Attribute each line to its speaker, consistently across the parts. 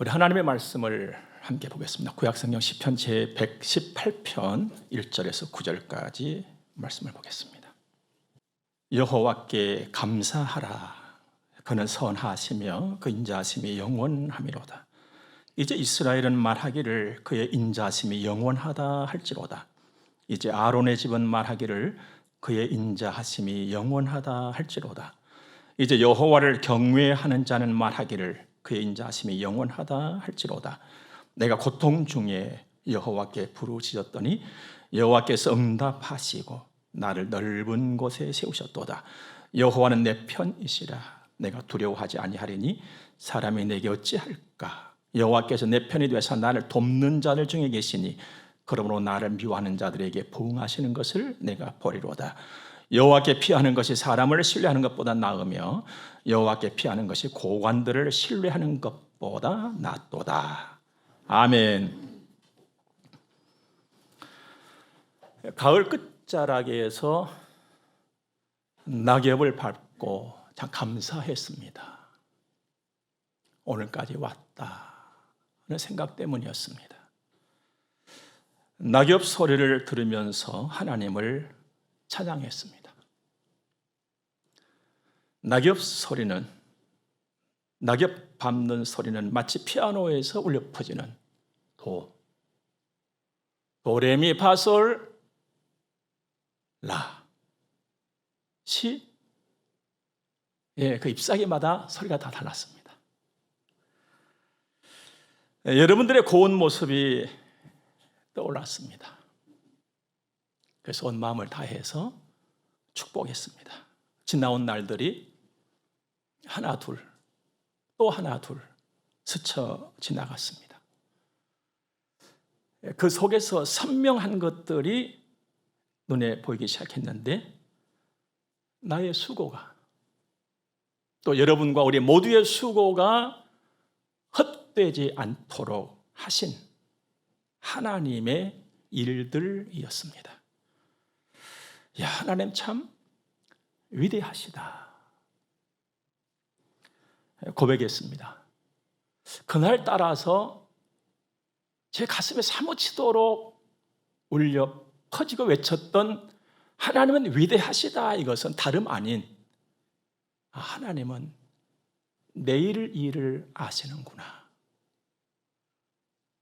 Speaker 1: 우리 하나님의 말씀을 함께 보겠습니다. 구약성경 시편 제118편 1절에서 9절까지 말씀을 보겠습니다. 여호와께 감사하라. 그는 선하시며 그 인자하심이 영원하미로다. 이제 이스라엘은 말하기를 그의 인자하심이 영원하다 할지로다. 이제 아론의 집은 말하기를 그의 인자하심이 영원하다 할지로다. 이제 여호와를 경외하는 자는 말하기를 그의 인자하심이 영원하다 할지로다. 내가 고통 중에 여호와께 부르짖었더니 여호와께서 응답하시고 나를 넓은 곳에 세우셨도다. 여호와는 내 편이시라. 내가 두려워하지 아니하리니 사람이 내게 어찌할까. 여호와께서 내 편이 되사 나를 돕는 자들 중에 계시니 그러므로 나를 미워하는 자들에게 부응하시는 것을 내가 보리로다. 여호와께 피하는 것이 사람을 신뢰하는 것보다 나으며 여호와께 피하는 것이 고관들을 신뢰하는 것보다 낫도다. 아멘. 가을 끝자락에서 낙엽을 밟고 참 감사했습니다. 오늘까지 왔다는 생각 때문이었습니다. 낙엽 소리를 들으면서 하나님을 찬양했습니다. 낙엽 밟는 소리는 마치 피아노에서 울려 퍼지는 도레미파솔 라 시, 그 잎사귀마다 소리가 다 달랐습니다. 여러분들의 고운 모습이 떠올랐습니다. 그래서 온 마음을 다해서 축복했습니다. 지나온 날들이 하나 둘 또 하나 둘 스쳐 지나갔습니다. 그 속에서 선명한 것들이 눈에 보이기 시작했는데 나의 수고가 또 여러분과 우리 모두의 수고가 헛되지 않도록 하신 하나님의 일들이었습니다. 야, 하나님 참 위대하시다. 고백했습니다. 그날 따라서 제 가슴에 사무치도록 울려 퍼지고 외쳤던 하나님은 위대하시다. 이것은 다름 아닌 하나님은 내일 일을 아시는구나.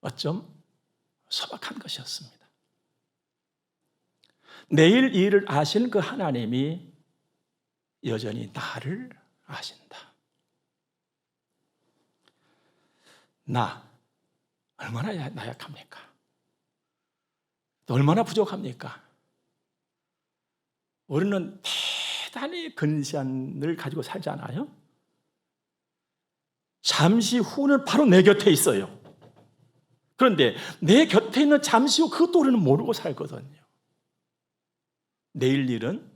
Speaker 1: 어쩜 소박한 것이었습니다. 내일 일을 아시는 그 하나님이 여전히 나를 아신다. 나 얼마나 나약합니까? 또 얼마나 부족합니까? 우리는 대단히 근시안을 가지고 살지 않아요? 잠시 후는 바로 내 곁에 있어요. 그런데 내 곁에 있는 잠시 후 그것도 우리는 모르고 살거든요. 내일 일은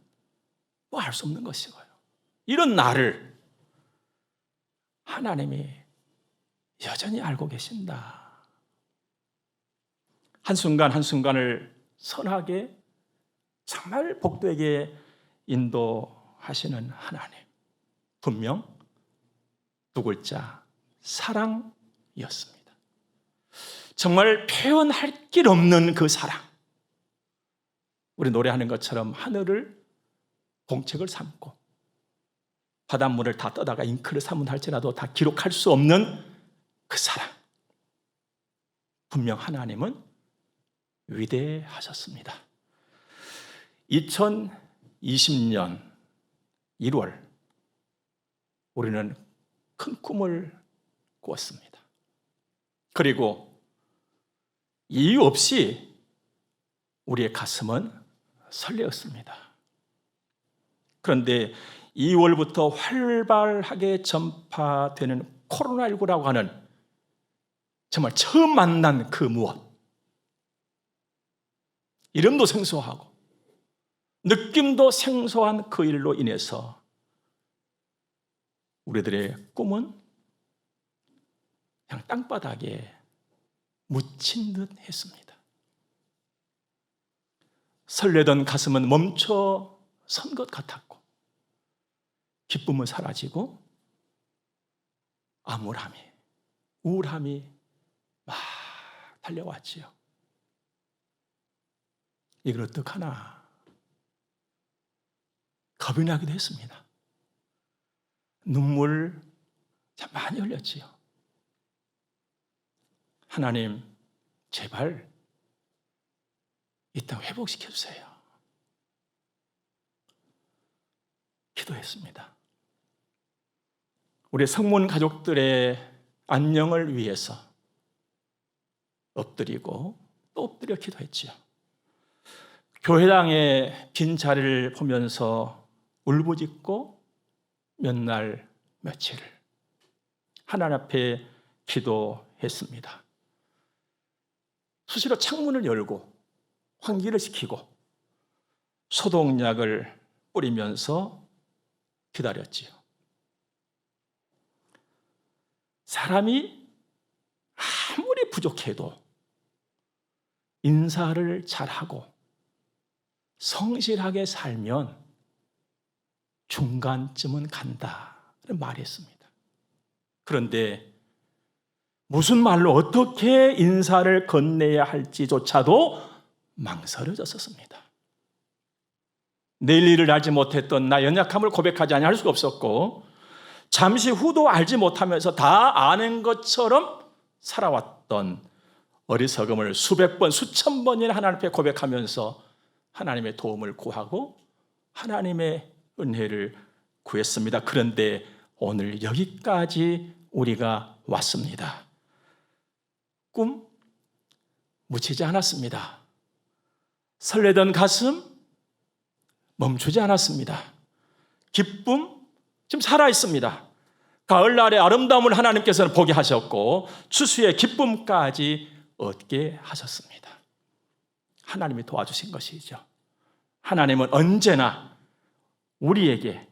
Speaker 1: 뭐 알 수 없는 것이고요. 이런 나를 하나님이 여전히 알고 계신다. 한순간 한순간을 선하게 정말 복되게 인도하시는 하나님. 분명 두 글자 사랑이었습니다. 정말 표현할 길 없는 그 사랑. 우리 노래하는 것처럼 하늘을 공책을 삼고 바닷물을 다 떠다가 잉크를 삼은 할지라도 다 기록할 수 없는 그 사랑. 분명 하나님은 위대하셨습니다. 2020년 1월 우리는 큰 꿈을 꾸었습니다. 그리고 이유 없이 우리의 가슴은 설레었습니다. 그런데 2월부터 활발하게 전파되는 코로나19라고 하는 정말 처음 만난 그 무엇. 이름도 생소하고 느낌도 생소한 그 일로 인해서 우리들의 꿈은 그냥 땅바닥에 묻힌 듯 했습니다. 설레던 가슴은 멈춰 선 것 같았고 기쁨은 사라지고 암울함이 우울함이 막 달려왔지요. 이걸 어떡하나 겁이 나기도 했습니다. 눈물 참 많이 흘렸지요. 하나님, 제발 이 땅 회복시켜 주세요. 기도했습니다. 우리 성문 가족들의 안녕을 위해서 엎드리고 또 엎드려 기도했지요. 교회당의 빈 자리를 보면서 울부짖고 몇 날 며칠을 하나님 앞에 기도했습니다. 수시로 창문을 열고 환기를 시키고 소독약을 뿌리면서 기다렸지요. 사람이 아무리 부족해도 인사를 잘하고 성실하게 살면 중간쯤은 간다는 말이 있습니다. 그런데 무슨 말로 어떻게 인사를 건네야 할지조차도 망설여졌었습니다. 내일 일을 알지 못했던 나 연약함을 고백하지 않을 수가 없었고, 잠시 후도 알지 못하면서 다 아는 것처럼 살아왔던 어리석음을 수백 번, 수천 번이나 하나님 앞에 고백하면서 하나님의 도움을 구하고 하나님의 은혜를 구했습니다. 그런데 오늘 여기까지 우리가 왔습니다. 꿈 묻히지 않았습니다. 설레던 가슴 멈추지 않았습니다. 기쁨 지금 살아있습니다. 가을날의 아름다움을 하나님께서는 보게 하셨고 추수의 기쁨까지 얻게 하셨습니다. 하나님이 도와주신 것이죠. 하나님은 언제나 우리에게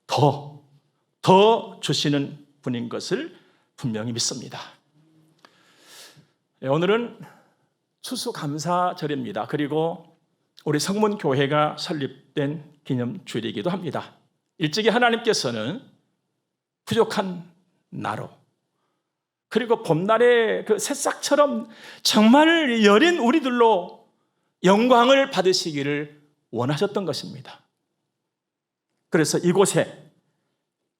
Speaker 1: 더 주시는 분인 것을 분명히 믿습니다. 오늘은 추수감사절입니다. 그리고 우리 성문교회가 설립된 기념주일이기도 합니다. 일찍이 하나님께서는 부족한 나로, 그리고 봄날의 그 새싹처럼 정말 여린 우리들로 영광을 받으시기를 원하셨던 것입니다. 그래서 이곳에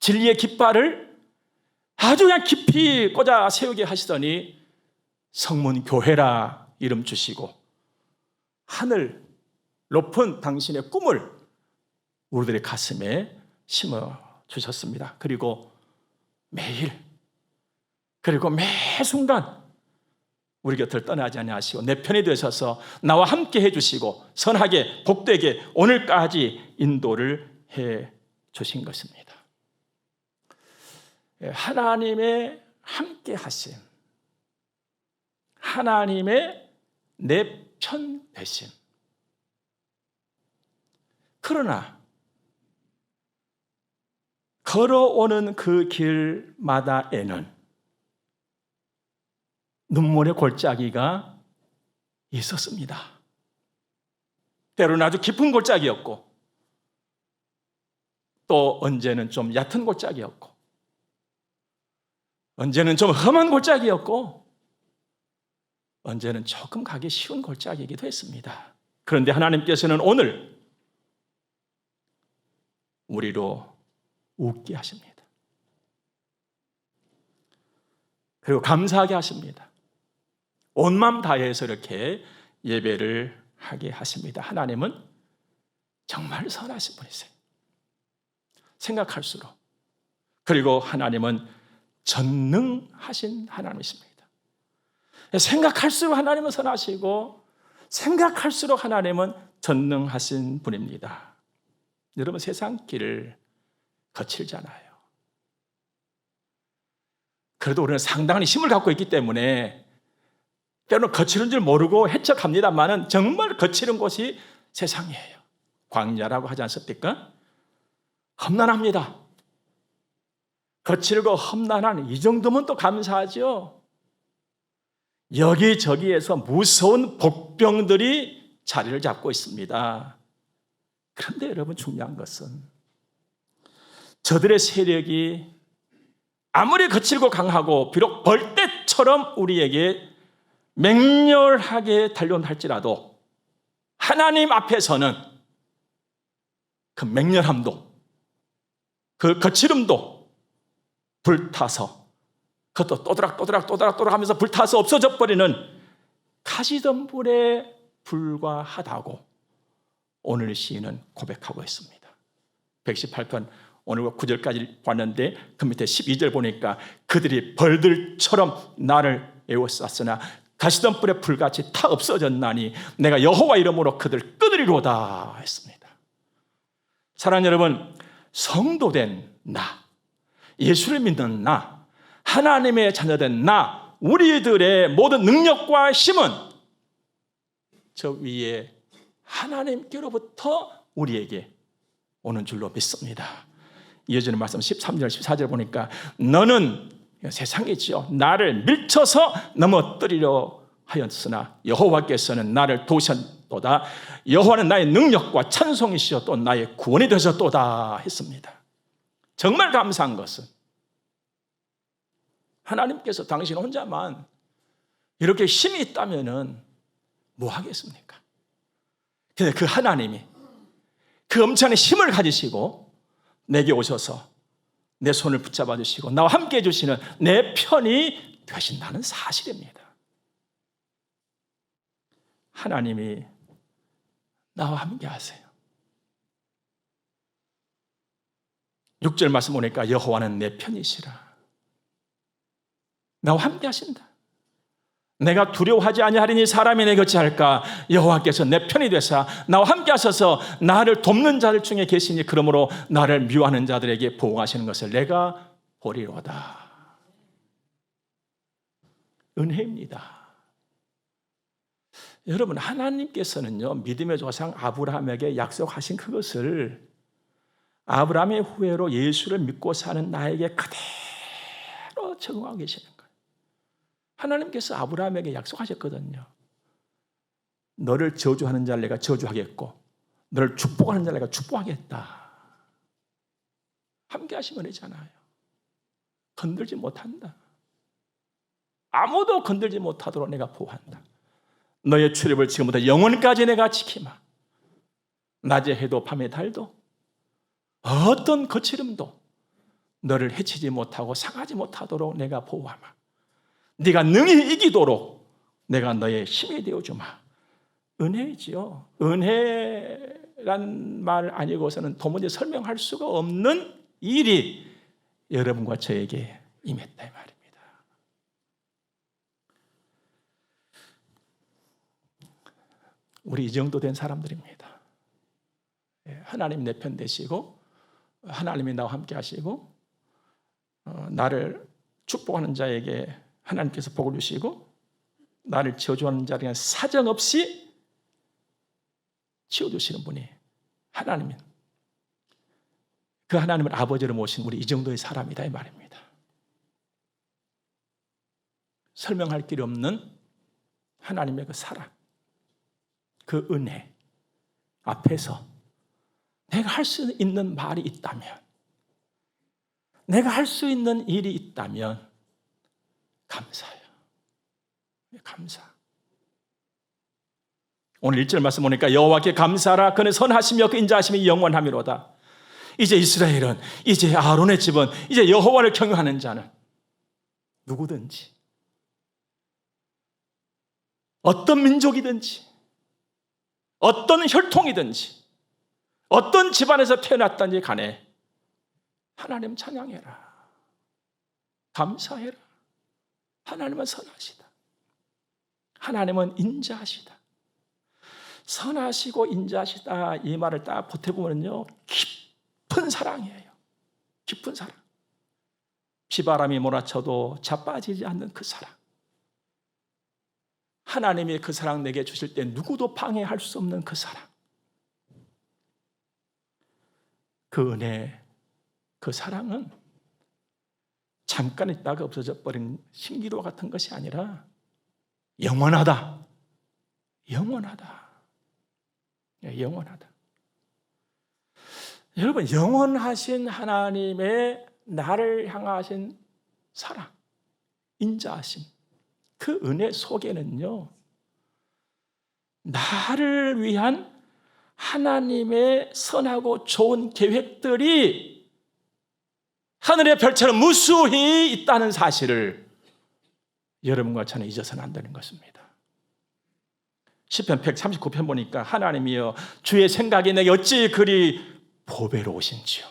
Speaker 1: 진리의 깃발을 아주 그냥 깊이 꽂아 세우게 하시더니 성문교회라 이름 주시고 하늘 높은 당신의 꿈을 우리들의 가슴에 심어 주셨습니다. 그리고 매일, 그리고 매 순간 우리 곁을 떠나지 아니하시고 내 편이 되셔서 나와 함께 해주시고 선하게 복되게 오늘까지 인도를 해 주신 것입니다. 하나님의 함께 하심, 하나님의 내 편 되심. 그러나 걸어오는 그 길마다에는 눈물의 골짜기가 있었습니다. 때로는 아주 깊은 골짜기였고 또 언제는 좀 얕은 골짜기였고 언제는 좀 험한 골짜기였고 언제는 조금 가기 쉬운 골짜기이기도 했습니다. 그런데 하나님께서는 오늘 우리로 웃게 하십니다. 그리고 감사하게 하십니다. 온 마음 다해서 이렇게 예배를 하게 하십니다. 하나님은 정말 선하신 분이세요. 생각할수록. 그리고 하나님은 전능하신 하나님이십니다. 생각할수록 하나님은 선하시고 생각할수록 하나님은 전능하신 분입니다. 여러분, 세상 길을 거칠잖아요. 그래도 우리는 상당한 힘을 갖고 있기 때문에 때로는 거칠은 줄 모르고 헤쳐갑니다만은 정말 거칠은 곳이 세상이에요. 광야라고 하지 않습니까? 험난합니다. 거칠고 험난한 이 정도면 또 감사하죠. 여기저기에서 무서운 복병들이 자리를 잡고 있습니다. 그런데 여러분, 중요한 것은 저들의 세력이 아무리 거칠고 강하고 비록 벌떼처럼 우리에게 맹렬하게 달려온다 할지라도 하나님 앞에서는 그 맹렬함도 그 거칠음도 불타서 그것도 또드락 하면서 불타서 없어져 버리는 가시덤불에 불과하다고 오늘 시인은 고백하고 있습니다. 118편 오늘 9절까지 봤는데 그 밑에 12절 보니까 그들이 벌들처럼 나를 에워쌌으나 가시덤불에 불같이 타 없어졌나니 내가 여호와 이름으로 그들 끊으리로다 했습니다. 사랑하는 여러분, 성도된 나, 예수를 믿는 나, 하나님의 자녀된 나, 우리들의 모든 능력과 힘은 저 위에 하나님께로부터 우리에게 오는 줄로 믿습니다. 이어지는 말씀 13절 14절 보니까 너는 세상이지요 나를 밀쳐서 넘어뜨리려 하였으나 여호와께서는 나를 도우셨도다. 여호와는 나의 능력과 찬송이시여 또 나의 구원이 되셨도다 했습니다. 정말 감사한 것은 하나님께서 당신 혼자만 이렇게 힘이 있다면 뭐 하겠습니까? 근데 그 하나님이 그 엄청난 힘을 가지시고 내게 오셔서 내 손을 붙잡아 주시고 나와 함께 해주시는 내 편이 되신다는 사실입니다. 하나님이 나와 함께 하세요. 6절 말씀 보니까 여호와는 내 편이시라. 나와 함께 하신다. 내가 두려워하지 아니하리니 사람이 내 곁이 할까. 여호와께서 내 편이 되사 나와 함께 하셔서 나를 돕는 자들 중에 계시니 그러므로 나를 미워하는 자들에게 보응하시는 것을 내가 보리로다. 은혜입니다. 여러분, 하나님께서는요 믿음의 조상 아브라함에게 약속하신 그것을 아브라함의 후예로 예수를 믿고 사는 나에게 그대로 적용하고 계시는 거예요. 하나님께서 아브라함에게 약속하셨거든요. 너를 저주하는 자를 내가 저주하겠고 너를 축복하는 자를 내가 축복하겠다. 함께 하시면 되잖아요. 건들지 못한다. 아무도 건들지 못하도록 내가 보호한다. 너의 출입을 지금부터 영원까지 내가 지키마. 낮에 해도 밤에 달도 어떤 거칠음도 너를 해치지 못하고 상하지 못하도록 내가 보호하마. 네가 능히 이기도록 내가 너의 힘이 되어주마. 은혜이지요. 은혜란 말 아니고서는 도무지 설명할 수가 없는 일이 여러분과 저에게 임했다 이 말입니다. 우리 이 정도 된 사람들입니다. 하나님 내 편 되시고 하나님이 나와 함께 하시고 나를 축복하는 자에게 하나님께서 복을 주시고 나를 저주하는 자에게 사정없이 치워주시는 분이 하나님인, 그 하나님을 아버지로 모신 우리 이 정도의 사람이다 이 말입니다. 설명할 길이 없는 하나님의 그 사랑, 그 은혜 앞에서 내가 할 수 있는 말이 있다면, 내가 할 수 있는 일이 있다면 감사해요. 감사. 오늘 1절 말씀 보니까 여호와께 감사하라. 그는 선하시며 그 인자하심이 영원하미로다. 이제 이스라엘은, 이제 아론의 집은, 이제 여호와를 경외하는 자는 누구든지 어떤 민족이든지 어떤 혈통이든지 어떤 집안에서 태어났든지 간에 하나님 찬양해라. 감사해라. 하나님은 선하시다. 하나님은 인자하시다. 선하시고 인자하시다 이 말을 딱 보태보면요 깊은 사랑이에요. 깊은 사랑. 비바람이 몰아쳐도 자빠지지 않는 그 사랑. 하나님이 그 사랑 내게 주실 때 누구도 방해할 수 없는 그 사랑. 그 은혜, 그 사랑은 잠깐 있다가 없어져 버린 신기루 같은 것이 아니라 영원하다. 영원하다. 영원하다. 여러분, 영원하신 하나님의 나를 향하신 사랑, 인자하심, 그 은혜 속에는요, 나를 위한 하나님의 선하고 좋은 계획들이 하늘의 별처럼 무수히 있다는 사실을 여러분과 저는 잊어서는 안 되는 것입니다. 시편 139편 보니까 하나님이여 주의 생각이 내게 어찌 그리 보배로우신지요.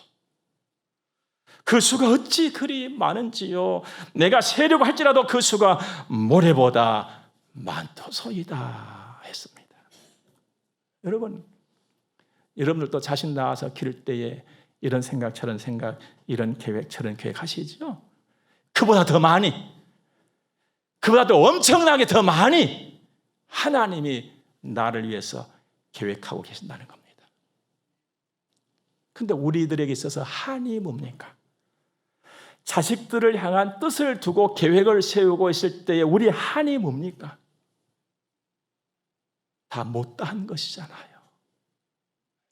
Speaker 1: 그 수가 어찌 그리 많은지요. 내가 세려고 할지라도 그 수가 모래보다 많도소이다 했습니다. 여러분, 여러분들도 자신 나와서 기를 때에 이런 생각 저런 생각, 이런 계획 저런 계획 하시죠? 그보다 더 많이, 그보다 더 엄청나게 더 많이 하나님이 나를 위해서 계획하고 계신다는 겁니다. 그런데 우리들에게 있어서 한이 뭡니까? 자식들을 향한 뜻을 두고 계획을 세우고 있을 때에 우리 한이 뭡니까? 다 못다한 것이잖아요.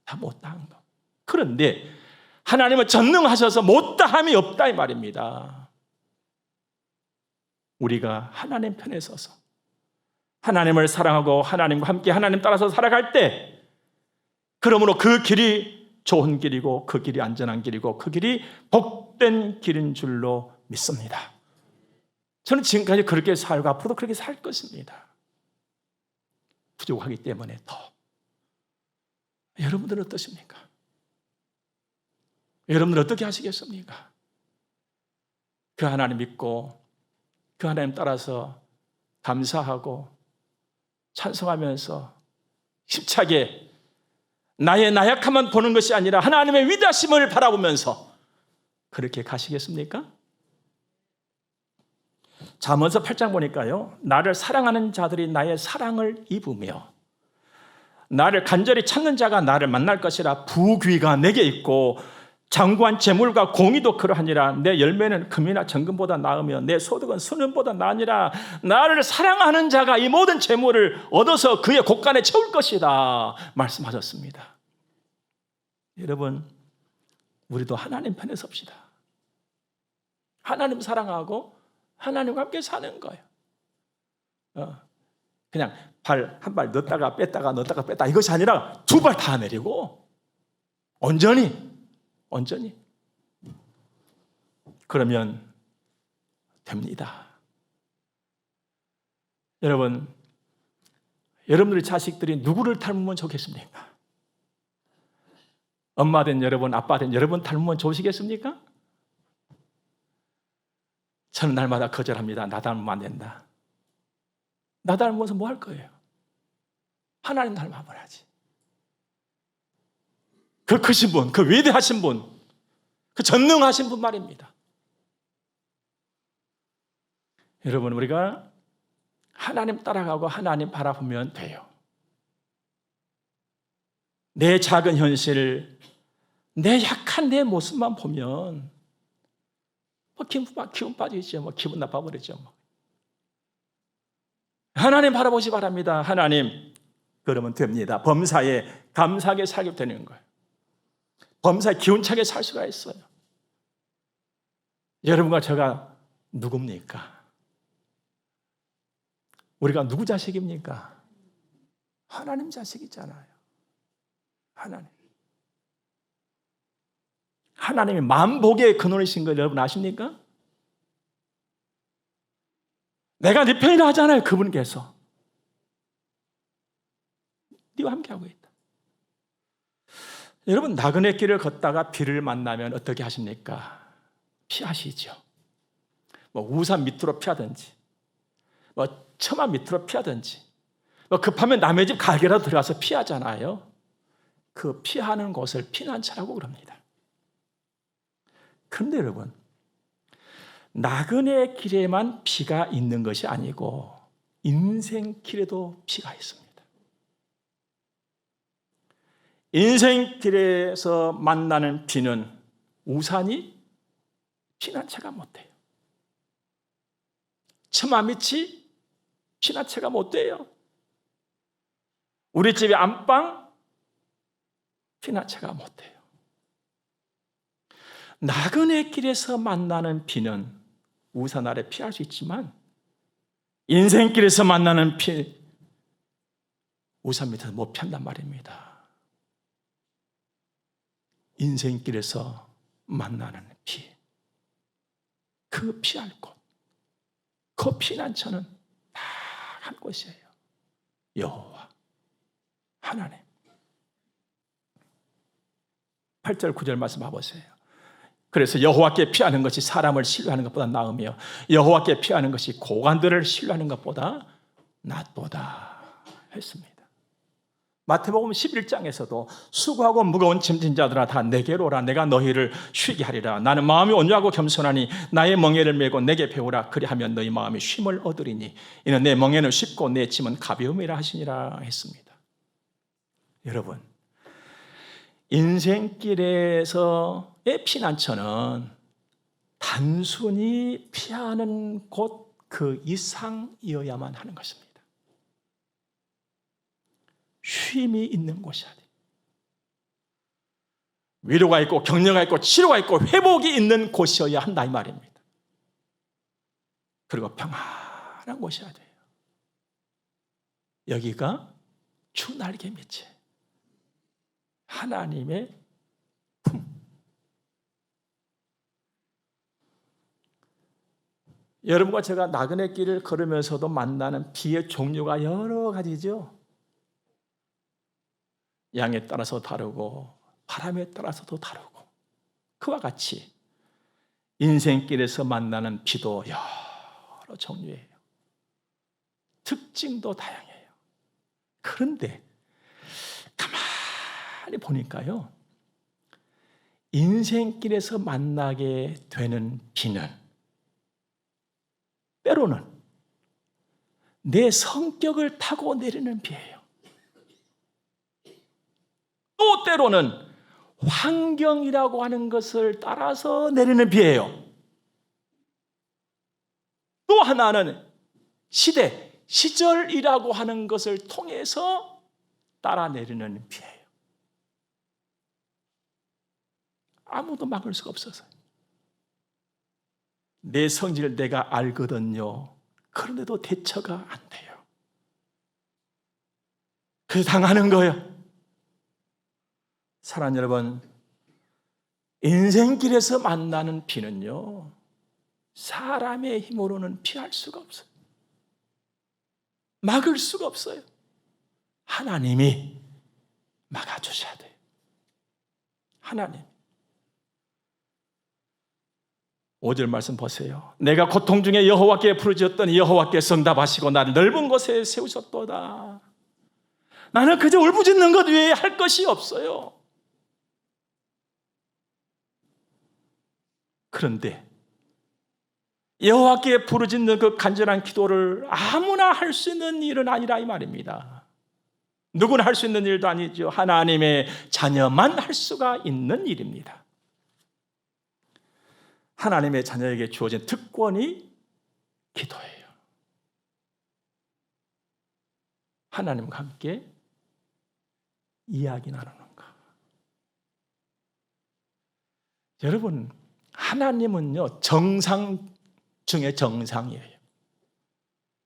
Speaker 1: 다 못다한 것. 그런데 하나님은 전능하셔서 못다함이 없다 이 말입니다. 우리가 하나님 편에 서서 하나님을 사랑하고 하나님과 함께 하나님 따라서 살아갈 때, 그러므로 그 길이 좋은 길이고 그 길이 안전한 길이고 그 길이 복된 길인 줄로 믿습니다. 저는 지금까지 그렇게 살고 앞으로도 그렇게 살 것입니다. 부족하기 때문에 더. 여러분들은 어떠십니까? 여러분들 어떻게 하시겠습니까? 그 하나님 믿고 그 하나님 따라서 감사하고 찬송하면서 힘차게 나의 나약함만 보는 것이 아니라 하나님의 위대하심을 바라보면서 그렇게 가시겠습니까? 잠언서 8장 보니까요, 나를 사랑하는 자들이 나의 사랑을 입으며 나를 간절히 찾는 자가 나를 만날 것이라. 부귀가 내게 있고 장구한 재물과 공의도 그러하니라. 내 열매는 금이나 정금보다 나으며 내 소득은 순금보다 나으니라. 나를 사랑하는 자가 이 모든 재물을 얻어서 그의 곳간에 채울 것이다 말씀하셨습니다. 여러분, 우리도 하나님 편에 섭시다. 하나님 사랑하고 하나님과 함께 사는 거예요. 그냥 발 한 발 넣었다가 뺐다가 넣었다가 뺐다 이것이 아니라 두 발 다 내리고 온전히 그러면 됩니다. 여러분, 여러분들의 자식들이 누구를 닮으면 좋겠습니까? 엄마 된 여러분, 아빠 된 여러분 닮으면 좋으시겠습니까? 저는 날마다 거절합니다. 나 닮으면 안 된다. 나 닮으면서 뭐 할 거예요? 하나님 닮아버려야지. 그 크신 분, 그 위대하신 분, 그 전능하신 분 말입니다. 여러분, 우리가 하나님 따라가고 하나님 바라보면 돼요. 내 작은 현실, 내 약한 내 모습만 보면 기분 빠지죠. 기분 나빠버리죠. 하나님 바라보시 바랍니다. 하나님, 그러면 됩니다. 범사에 감사하게 살게 되는 거예요. 범사에 기운차게 살 수가 있어요. 여러분과 제가 누굽니까? 우리가 누구 자식입니까? 하나님 자식이잖아요. 하나님이 만복의 근원이신 걸 여러분 아십니까? 내가 네 편이라 하잖아요. 그분께서 네와 함께하고 있다. 여러분, 나그네 길을 걷다가 비를 만나면 어떻게 하십니까? 피하시죠. 우산 밑으로 피하든지 처마 밑으로 피하든지 급하면 남의 집 가게라도 들어가서 피하잖아요. 그 피하는 곳을 피난처라고 그럽니다. 그런데 여러분, 나그네 길에만 비가 있는 것이 아니고 인생길에도 비가 있습니다. 인생길에서 만나는 비는 우산이 피난처가 못돼요. 처마 밑이 피난처가 못돼요. 우리 집의 안방 피난처가 못돼요. 나그네 길에서 만나는 비는 우산 아래 피할 수 있지만 인생길에서 만나는 피, 우산 밑에서 못 피한단 말입니다. 인생길에서 만나는 피, 그 피할 곳, 그 피난처는 딱 한 곳이에요. 여호와 하나님. 8절 9절 말씀 봐보세요. 그래서 여호와께 피하는 것이 사람을 신뢰하는 것보다 나으며 여호와께 피하는 것이 고관들을 신뢰하는 것보다 낫도다 했습니다. 마태복음 11장에서도 수고하고 무거운 짐진 자들아 다 내게로 오라. 내가 너희를 쉬게 하리라. 나는 마음이 온유하고 겸손하니 나의 멍에를 메고 내게 배우라. 그리하면 너희 마음이 쉼을 얻으리니 이는 내 멍에는 쉽고 내 짐은 가벼움이라 하시니라 했습니다. 여러분, 인생길에서의 피난처는 단순히 피하는 곳 그 이상이어야만 하는 것입니다. 쉼이 있는 곳이야 돼. 위로가 있고 격려가 있고 치료가 있고 회복이 있는 곳이어야 한다 이 말입니다. 그리고 평안한 곳이어야 돼요. 여기가 주 날개 밑에 하나님의 품. 여러분과 제가 나그네 길을 걸으면서도 만나는 비의 종류가 여러 가지죠. 양에 따라서 다르고 바람에 따라서도 다르고 그와 같이 인생길에서 만나는 비도 여러 종류예요. 특징도 다양해요. 그런데 가만히 보니까요, 인생길에서 만나게 되는 비는 때로는 내 성격을 타고 내리는 비예요. 또 때로는 환경이라고 하는 것을 따라서 내리는 비예요. 또 하나는 시대, 시절이라고 하는 것을 통해서 따라 내리는 비예요. 아무도 막을 수가 없어서. 내 성질을 내가 알거든요. 그런데도 대처가 안 돼요. 그래서 당하는 거예요. 사랑하는 여러분, 인생길에서 만나는 비는요, 사람의 힘으로는 피할 수가 없어요. 막을 수가 없어요. 하나님이 막아주셔야 돼요. 하나님. 5절 말씀 보세요. 내가 고통 중에 여호와께 부르짖었더니 여호와께서 응답하시고 나를 넓은 곳에 세우셨도다. 나는 그저 울부짖는 것 외에 할 것이 없어요. 그런데 여호와께 부르짖는 그 간절한 기도를 아무나 할 수 있는 일은 아니라 이 말입니다. 누구나 할 수 있는 일도 아니죠. 하나님의 자녀만 할 수가 있는 일입니다. 하나님의 자녀에게 주어진 특권이 기도예요. 하나님과 함께 이야기 나누는 것. 여러분, 하나님은요, 정상 중에 정상이에요.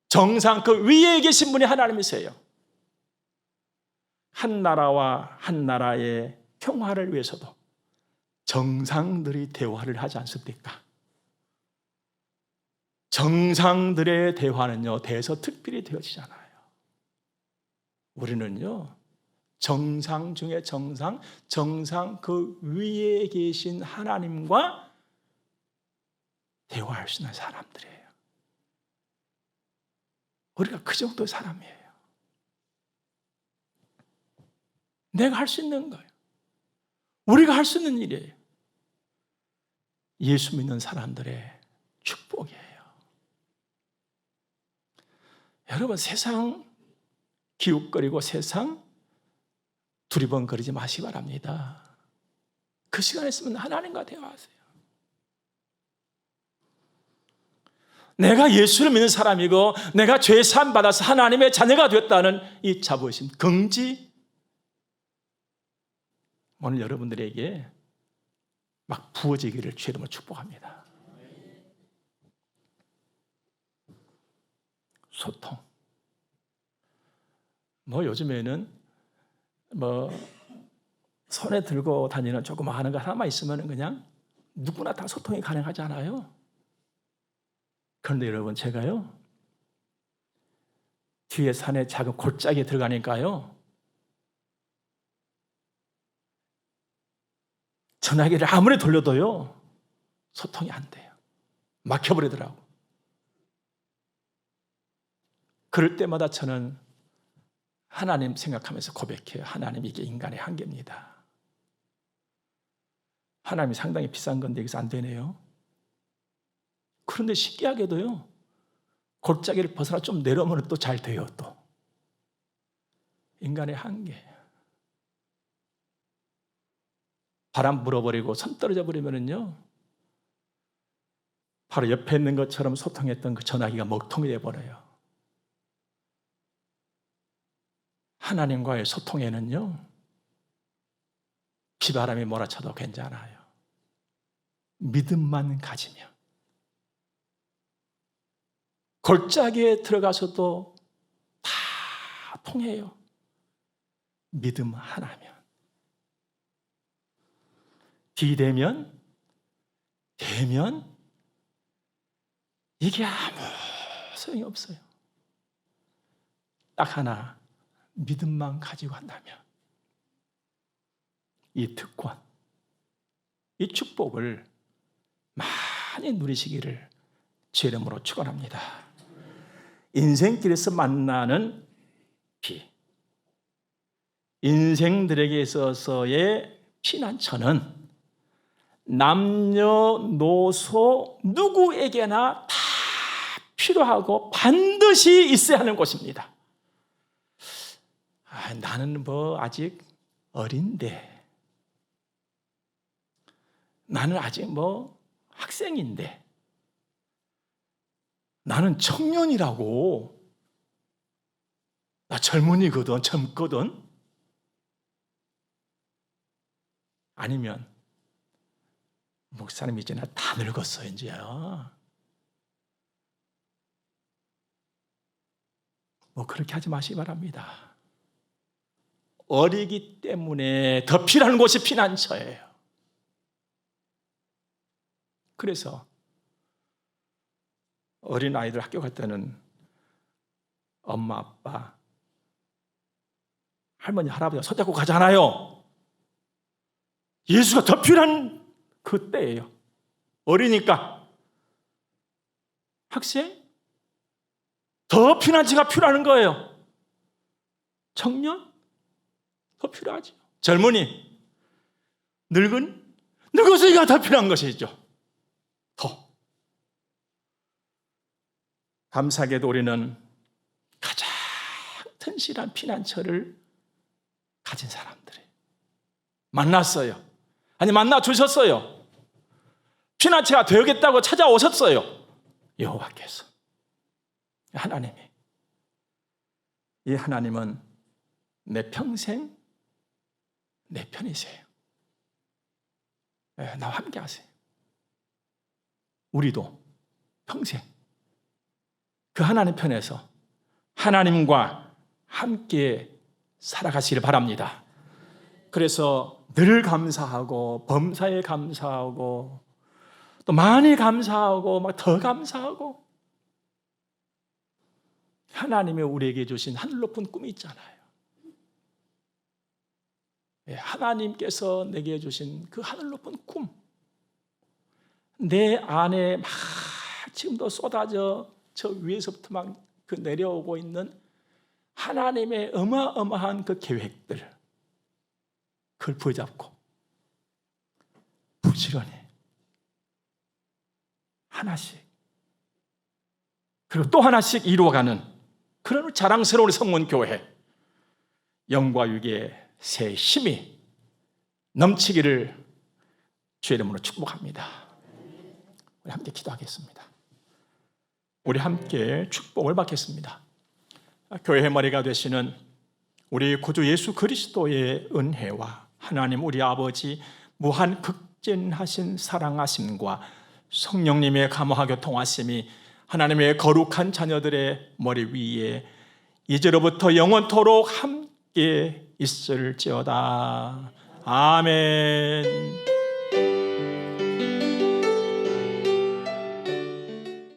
Speaker 1: 정상, 그 위에 계신 분이 하나님이세요. 한 나라와 한 나라의 평화를 위해서도 정상들이 대화를 하지 않습니까? 정상들의 대화는요, 대서특필이 되어지잖아요. 우리는요, 정상 중에 정상, 정상 그 위에 계신 하나님과 대화할 수 있는 사람들이에요. 우리가 그 정도의 사람이에요. 내가 할 수 있는 거예요. 우리가 할 수 있는 일이에요. 예수 믿는 사람들의 축복이에요. 여러분, 세상 기웃거리고 세상 두리번거리지 마시기 바랍니다. 그 시간에 있으면 하나님과 대화하세요. 내가 예수를 믿는 사람이고 내가 죄 사함 받아서 하나님의 자녀가 됐다는 이 자부심, 긍지, 오늘 여러분들에게 막 부어지기를 주의 이름으로 축복합니다. 소통. 요즘에는 손에 들고 다니는 조그마한 거 하나만 있으면 그냥 누구나 다 소통이 가능하잖아요. 그런데 여러분, 제가요, 뒤에 산에 작은 골짜기에 들어가니까요, 전화기를 아무리 돌려도요, 소통이 안 돼요. 막혀버리더라고. 그럴 때마다 저는 하나님 생각하면서 고백해요. 하나님, 이게 인간의 한계입니다. 하나님이 상당히 비싼 건데 여기서 안 되네요. 그런데 신기하게도요, 골짜기를 벗어나 좀 내려오면 또 잘 돼요. 또 인간의 한계. 바람 불어버리고 손 떨어져 버리면은요, 바로 옆에 있는 것처럼 소통했던 그 전화기가 먹통이 돼버려요. 하나님과의 소통에는요, 비바람이 몰아쳐도 괜찮아요. 믿음만 가지면. 골짜기에 들어가서도 다 통해요. 믿음 하나면. 비대면, 대면, 이게 아무 소용이 없어요. 딱 하나, 믿음만 가지고 한다면 이 특권, 이 축복을 많이 누리시기를 주의 이름으로 축원합니다. 인생길에서 만나는 비, 인생들에게 있어서의 피난처는 남녀노소 누구에게나 다 필요하고 반드시 있어야 하는 곳입니다. 나는 아직 어린데, 나는 아직 학생인데, 나는 청년이라고, 나 젊은이거든, 젊거든. 아니면 목사님 이제 나 다 늙었어 이제요. 그렇게 하지 마시기 바랍니다. 어리기 때문에 더 필요한 곳이 피난처예요. 그래서 어린 아이들 학교 갈 때는 엄마, 아빠, 할머니, 할아버지가 손잡고 가잖아요. 예수가 더 필요한 그때예요. 어리니까. 학생? 더 피난처가 필요한 거예요. 청년? 더 필요하죠. 젊은이? 늙어서가 더 필요한 것이죠. 더. 감사하게도 우리는 가장 튼실한 피난처를 가진 사람들이 만났어요. 아니, 만나 주셨어요. 피난처가 되겠다고 찾아오셨어요. 여호와께서. 하나님이. 이 하나님은 내 평생 내 편이세요. 나와 함께 하세요. 우리도 평생 그 하나님 편에서 하나님과 함께 살아가시길 바랍니다. 그래서 늘 감사하고, 범사에 감사하고, 또 많이 감사하고, 막 더 감사하고, 하나님이 우리에게 주신 하늘 높은 꿈이 있잖아요. 하나님께서 내게 주신 그 하늘 높은 꿈, 내 안에 막 지금도 쏟아져 저 위에서부터 막 그 내려오고 있는 하나님의 어마어마한 그 계획들, 그걸 부여잡고 부지런히 하나씩, 그리고 또 하나씩 이루어가는 그런 자랑스러운 성문교회, 영과 육의 새 힘이 넘치기를 주의 이름으로 축복합니다. 우리 함께 기도하겠습니다. 우리 함께 축복을 받겠습니다. 교회의 머리가 되시는 우리 구주 예수 그리스도의 은혜와 하나님 우리 아버지 무한 극진하신 사랑하심과 성령님의 감화교통하심이 하나님의 거룩한 자녀들의 머리 위에 이제로부터 영원토록 함께 있을지어다. 아멘.